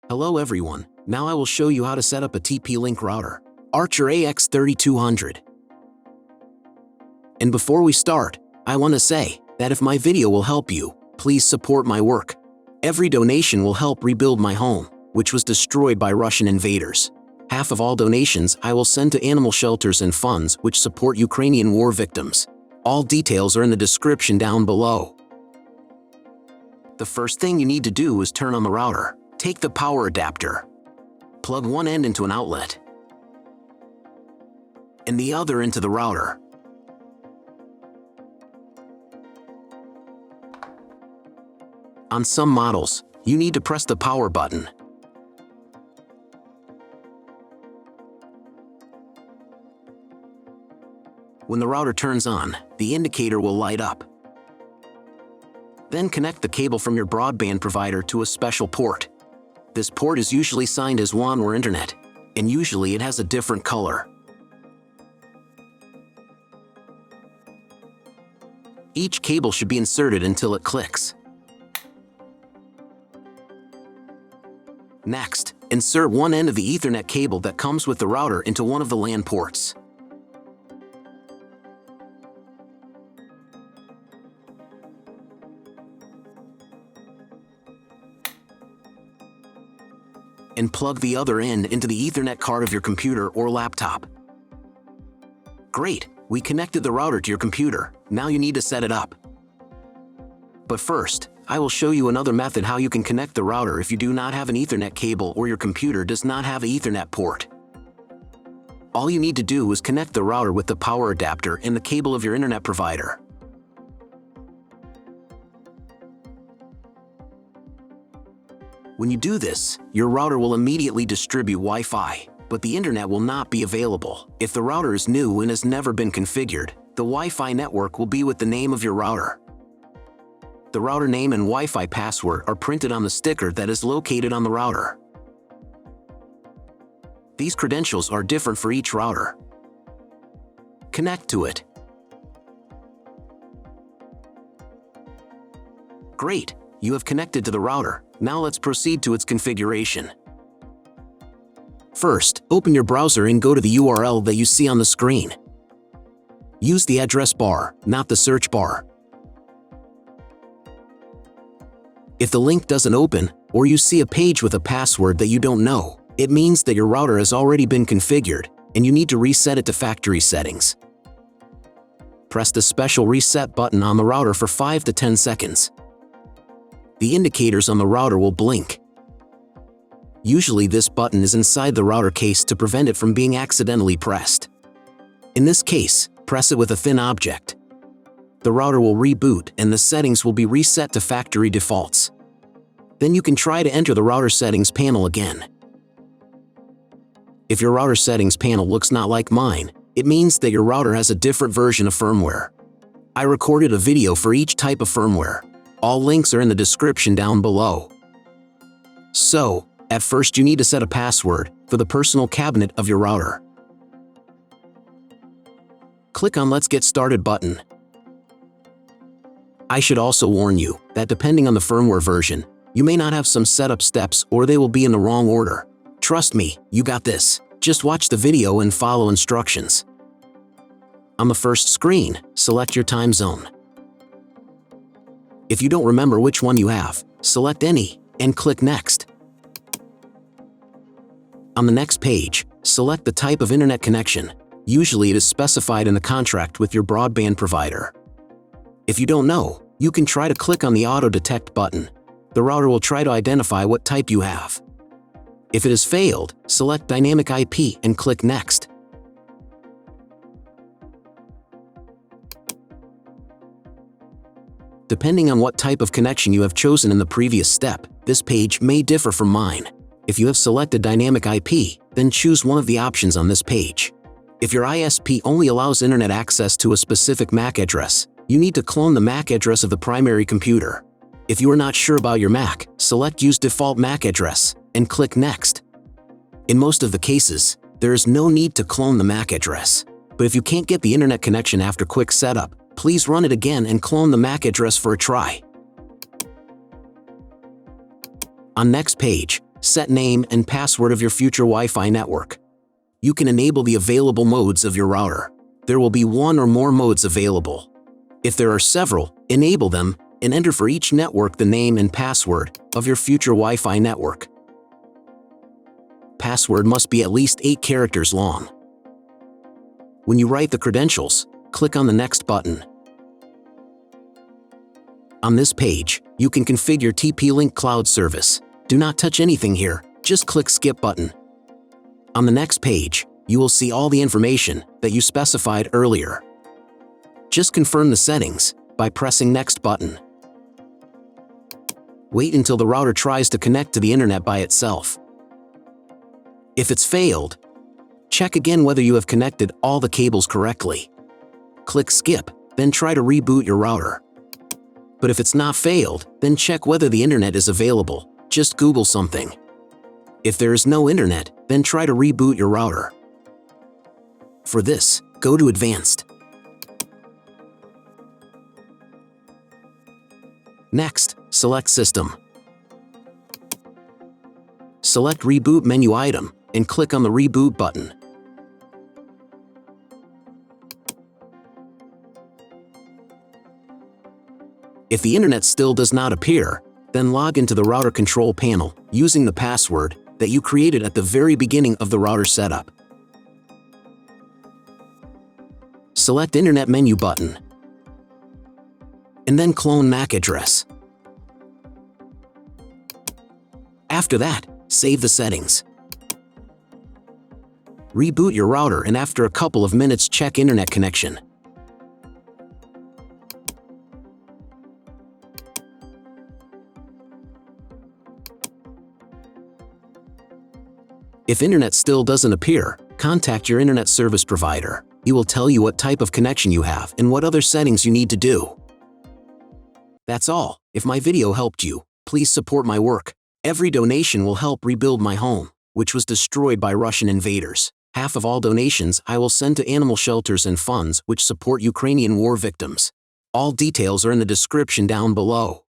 Hello everyone, now I will show you how to set up a TP-Link router, Archer AX3200. And before we start, I want to say that if my video will help you, please support my work. Every donation will help rebuild my home, which was destroyed by Russian invaders. Half of all donations I will send to animal shelters and funds which support Ukrainian war victims. All details are in the description down below. The first thing you need to do is turn on the router. Take the power adapter. Plug one end into an outlet and the other into the router. On some models, you need to press the power button. When the router turns on, the indicator will light up. Then connect the cable from your broadband provider to a special port. This port is usually signed as WAN or Internet, and usually it has a different color. Each cable should be inserted until it clicks. Next, insert one end of the Ethernet cable that comes with the router into one of the LAN ports. And plug the other end into the Ethernet card of your computer or laptop. Great, we connected the router to your computer. Now you need to set it up. But first, I will show you another method how you can connect the router if you do not have an Ethernet cable or your computer does not have an Ethernet port. All you need to do is connect the router with the power adapter and the cable of your internet provider. When you do this, your router will immediately distribute Wi-Fi, but the internet will not be available. If the router is new and has never been configured, the Wi-Fi network will be with the name of your router. The router name and Wi-Fi password are printed on the sticker that is located on the router. These credentials are different for each router. Connect to it. Great, you have connected to the router. Now let's proceed to its configuration. First, open your browser and go to the URL that you see on the screen. Use the address bar, not the search bar. If the link doesn't open, or you see a page with a password that you don't know, it means that your router has already been configured, and you need to reset it to factory settings. Press the special reset button on the router for 5 to 10 seconds. The indicators on the router will blink. Usually this button is inside the router case to prevent it from being accidentally pressed. In this case, press it with a thin object. The router will reboot and the settings will be reset to factory defaults. Then you can try to enter the router settings panel again. If your router settings panel looks not like mine, it means that your router has a different version of firmware. I recorded a video for each type of firmware. All links are in the description down below. So, at first you need to set a password for the personal cabinet of your router. Click on Let's Get Started button. I should also warn you that depending on the firmware version, you may not have some setup steps or they will be in the wrong order. Trust me, you got this. Just watch the video and follow instructions. On the first screen, select your time zone. If you don't remember which one you have, select any and click Next. On the next page, select the type of internet connection. Usually it is specified in the contract with your broadband provider. If you don't know, you can try to click on the Auto Detect button. The router will try to identify what type you have. If it has failed, select Dynamic IP and click Next. Depending on what type of connection you have chosen in the previous step, this page may differ from mine. If you have selected Dynamic IP, then choose one of the options on this page. If your ISP only allows internet access to a specific MAC address, you need to clone the MAC address of the primary computer. If you are not sure about your MAC, select Use Default MAC Address and click Next. In most of the cases, there is no need to clone the MAC address. But if you can't get the internet connection after quick setup, please run it again and clone the MAC address for a try. On next page, Set name and password of your future Wi-Fi network. You can enable the available modes of your router. There will be one or more modes available. If there are several, enable them and enter for each network the name and password of your future Wi-Fi network. Password must be at least 8 characters long. When you write the credentials, click on the Next button. On this page, you can configure TP-Link Cloud Service. Do not touch anything here, just click Skip button. On the next page, you will see all the information that you specified earlier. Just confirm the settings by pressing Next button. Wait until the router tries to connect to the internet by itself. If it's failed, check again whether you have connected all the cables correctly. Click Skip, then try to reboot your router. But if it's not failed, then check whether the internet is available. Just Google something. If there is no internet, then try to reboot your router. For this, go to Advanced. Next, select System. Select Reboot menu item and click on the Reboot button. If the internet still does not appear, then log into the router control panel using the password that you created at the very beginning of the router setup. Select Internet menu button, and then clone MAC address. After that, save the settings. Reboot your router and after a couple of minutes check internet connection. If internet still doesn't appear, contact your internet service provider. He will tell you what type of connection you have and what other settings you need to do. That's all. If my video helped you, please support my work. Every donation will help rebuild my home, which was destroyed by Russian invaders. Half of all donations I will send to animal shelters and funds which support Ukrainian war victims. All details are in the description down below.